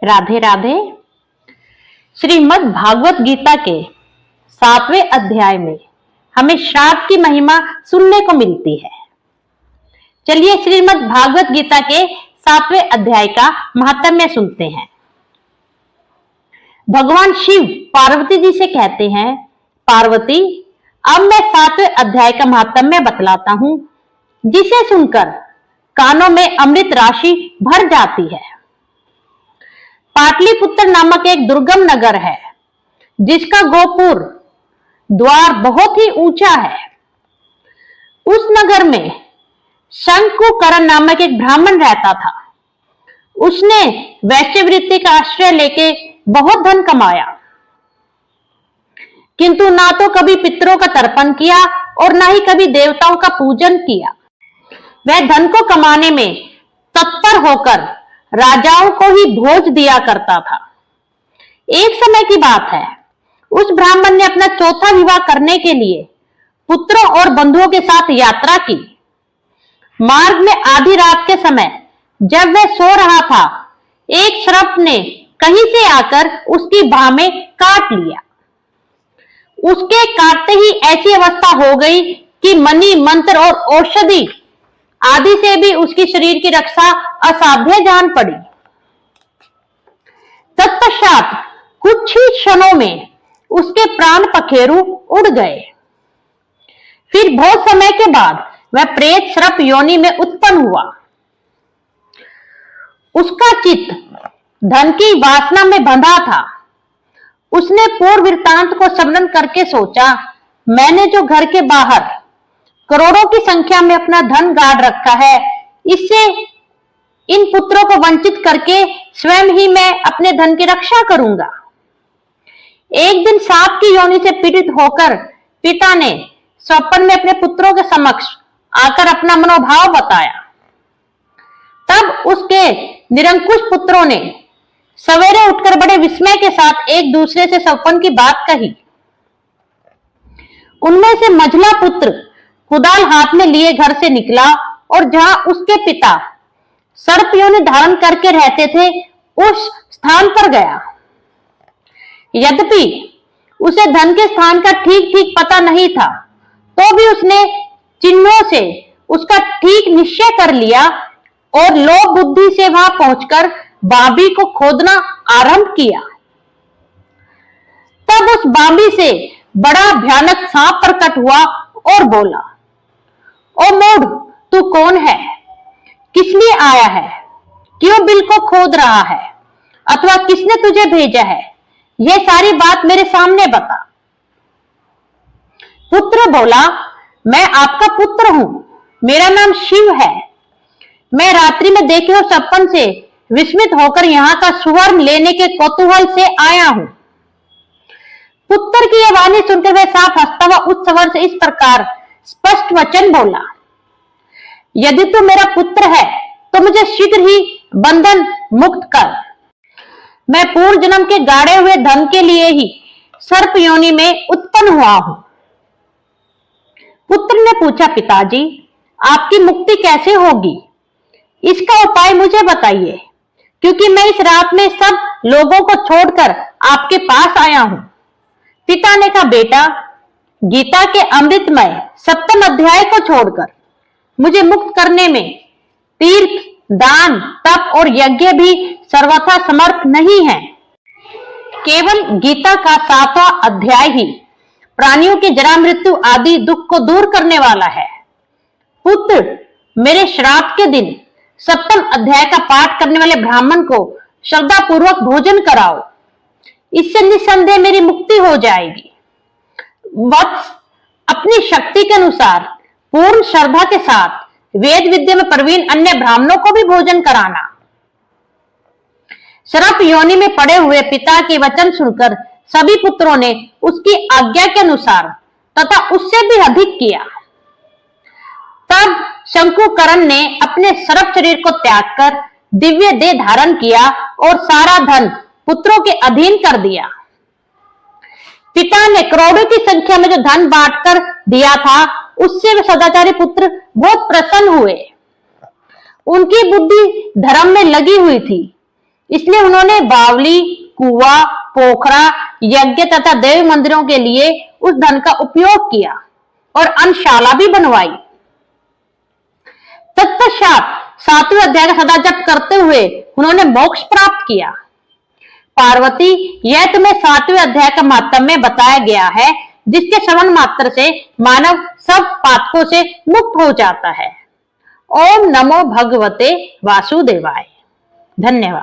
राधे राधे। श्रीमद् भागवत गीता के 7वें अध्याय में हमें श्राद्ध की महिमा सुनने को मिलती है। चलिए श्रीमद् भागवत गीता के 7वें अध्याय का महात्म्य सुनते हैं। भगवान शिव पार्वती जी से कहते हैं, पार्वती, अब मैं 7वें अध्याय का महात्म्य बतलाता हूं, जिसे सुनकर कानों में अमृत राशि भर जाती है। पाटलिपुत्र नामक एक दुर्गम नगर है, जिसका गोपुर द्वार बहुत ही ऊंचा है। उस नगर में शंकुकरण नामक एक ब्राह्मण रहता था। उसने वैश्यवृत्ति का आश्रय लेके बहुत धन कमाया, किंतु ना तो कभी पितरों का तर्पण किया और ना ही कभी देवताओं का पूजन किया। वह धन को कमाने में तत्पर होकर राजाओं को ही भोज दिया करता था। एक समय की बात है, उस ब्राह्मण ने अपना चौथा विवाह करने के लिए पुत्रों और बंधुओं के साथ यात्रा की। मार्ग में आधी रात के समय जब वह सो रहा था, एक सर्प ने कहीं से आकर उसकी बाह में काट लिया। उसके काटते ही ऐसी अवस्था हो गई कि मणि, मंत्र और औषधि आदि से भी उसकी शरीर की रक्षा असाध्य जान पड़ी। तत्पश्चात कुछ ही क्षणों में उसके प्राण पखेरु उड़ गए। फिर बहुत समय के बाद वह प्रेत सर्प योनि में उत्पन्न हुआ। उसका चित्त धन की वासना में बंधा था। उसने पूर्व वृत्तांत को स्मरण करके सोचा, मैंने जो घर के बाहर करोड़ों की संख्या में अपना धन गाड़ रखा है, इससे इन पुत्रों को वंचित करके स्वयं ही मैं अपने धन की रक्षा करूंगा। एक दिन सांप की योनि से पीड़ित होकर पिता ने स्वप्न में अपने पुत्रों के समक्ष आकर अपना मनोभाव बताया। तब उसके निरंकुश पुत्रों ने सवेरे उठकर बड़े विस्मय के साथ एक दूसरे से स्वप्न की बात कही। उनमें से मझला पुत्र कुदाल हाथ में लिए घर से निकला और जहां उसके पिता सर्प योनि धारण करके रहते थे, उस स्थान पर गया। यद्यपि उसे धन के स्थान का ठीक ठीक पता नहीं था, तो भी उसने चिन्हों से उसका ठीक निश्चय कर लिया और लोभ बुद्धि से वहां पहुंचकर बाबी को खोदना आरंभ किया। तब उस बाबी से बड़ा भयानक सांप प्रकट हुआ और बोला, ओ मूढ़, तू कौन है? किस लिए आया है? क्यों बिल को खोद रहा है? अथवा किसने तुझे भेजा है? यह सारी बात मेरे सामने बता। पुत्र बोला, मैं आपका पुत्र हूं, मेरा नाम शिव है। मैं रात्रि में देखे हुए सपन से विस्मित होकर यहाँ का सुवर्ण लेने के कौतूहल से आया हूं। पुत्र की यह वाणी सुनकर वह सांप हंसता हुआ उस स्वर से इस प्रकार स्पष्ट वचन बोला, यदि तू मेरा पुत्र है तो मुझे शीघ्र ही बंधन मुक्त कर। मैं पूर्व जन्म के गाड़े हुए धन के लिए ही सर्प योनि में उत्पन्न हुआ हूं। पुत्र ने पूछा, पिताजी, आपकी मुक्ति कैसे होगी? इसका उपाय मुझे बताइए, क्योंकि मैं इस रात में सब लोगों को छोड़कर आपके पास आया हूं। पिता ने कहा, बेटा, गीता के अमृतमय 7वें अध्याय को छोड़कर मुझे मुक्त करने में तीर्थ, दान, तप और यज्ञ भी सर्वथा समर्थ नहीं है। केवल गीता का 7वां अध्याय ही प्राणियों की जरा मृत्यु आदि दुख को दूर करने वाला है। पुत्र, मेरे श्राद्ध के दिन 7वें अध्याय का पाठ करने वाले ब्राह्मण को श्रद्धा पूर्वक भोजन कराओ। इससे निस्संदेह मेरी मुक्ति हो जाएगी। वत्स, अपनी शक्ति के अनुसार पूर्ण श्रद्धा के साथ वेद विद्या में प्रवीण अन्य ब्राह्मणों को भी भोजन कराना। सर्प योनि में पड़े हुए पिता के वचन सुनकर सभी पुत्रों ने उसकी आज्ञा के अनुसार तथा उससे भी अधिक किया। तब शंकुकरण ने अपने सर्प शरीर को त्याग कर दिव्य देह धारण किया और सारा धन पुत्रों के अधीन कर दिया। पिता ने करोड़ों की संख्या में जो धन बांटकर दिया था, उससे वे सदाचारी पुत्र बहुत प्रसन्न हुए। उनकी बुद्धि धर्म में लगी हुई थी, इसलिए उन्होंने बावली, कुआ, पोखरा, यज्ञ तथा देव मंदिरों के लिए उस धन का उपयोग किया और अन्नशाला भी बनवाई। तत्पश्चात 7वें अध्याय का सदा जप करते हुए उन्होंने मोक्ष प्राप्त किया। पार्वती, यह तुम्हें 7वें अध्याय का महात्म्य बताया गया है, जिसके श्रवण मात्र से मानव सब पातकों से मुक्त हो जाता है। ओम नमो भगवते वासुदेवाय। धन्यवाद।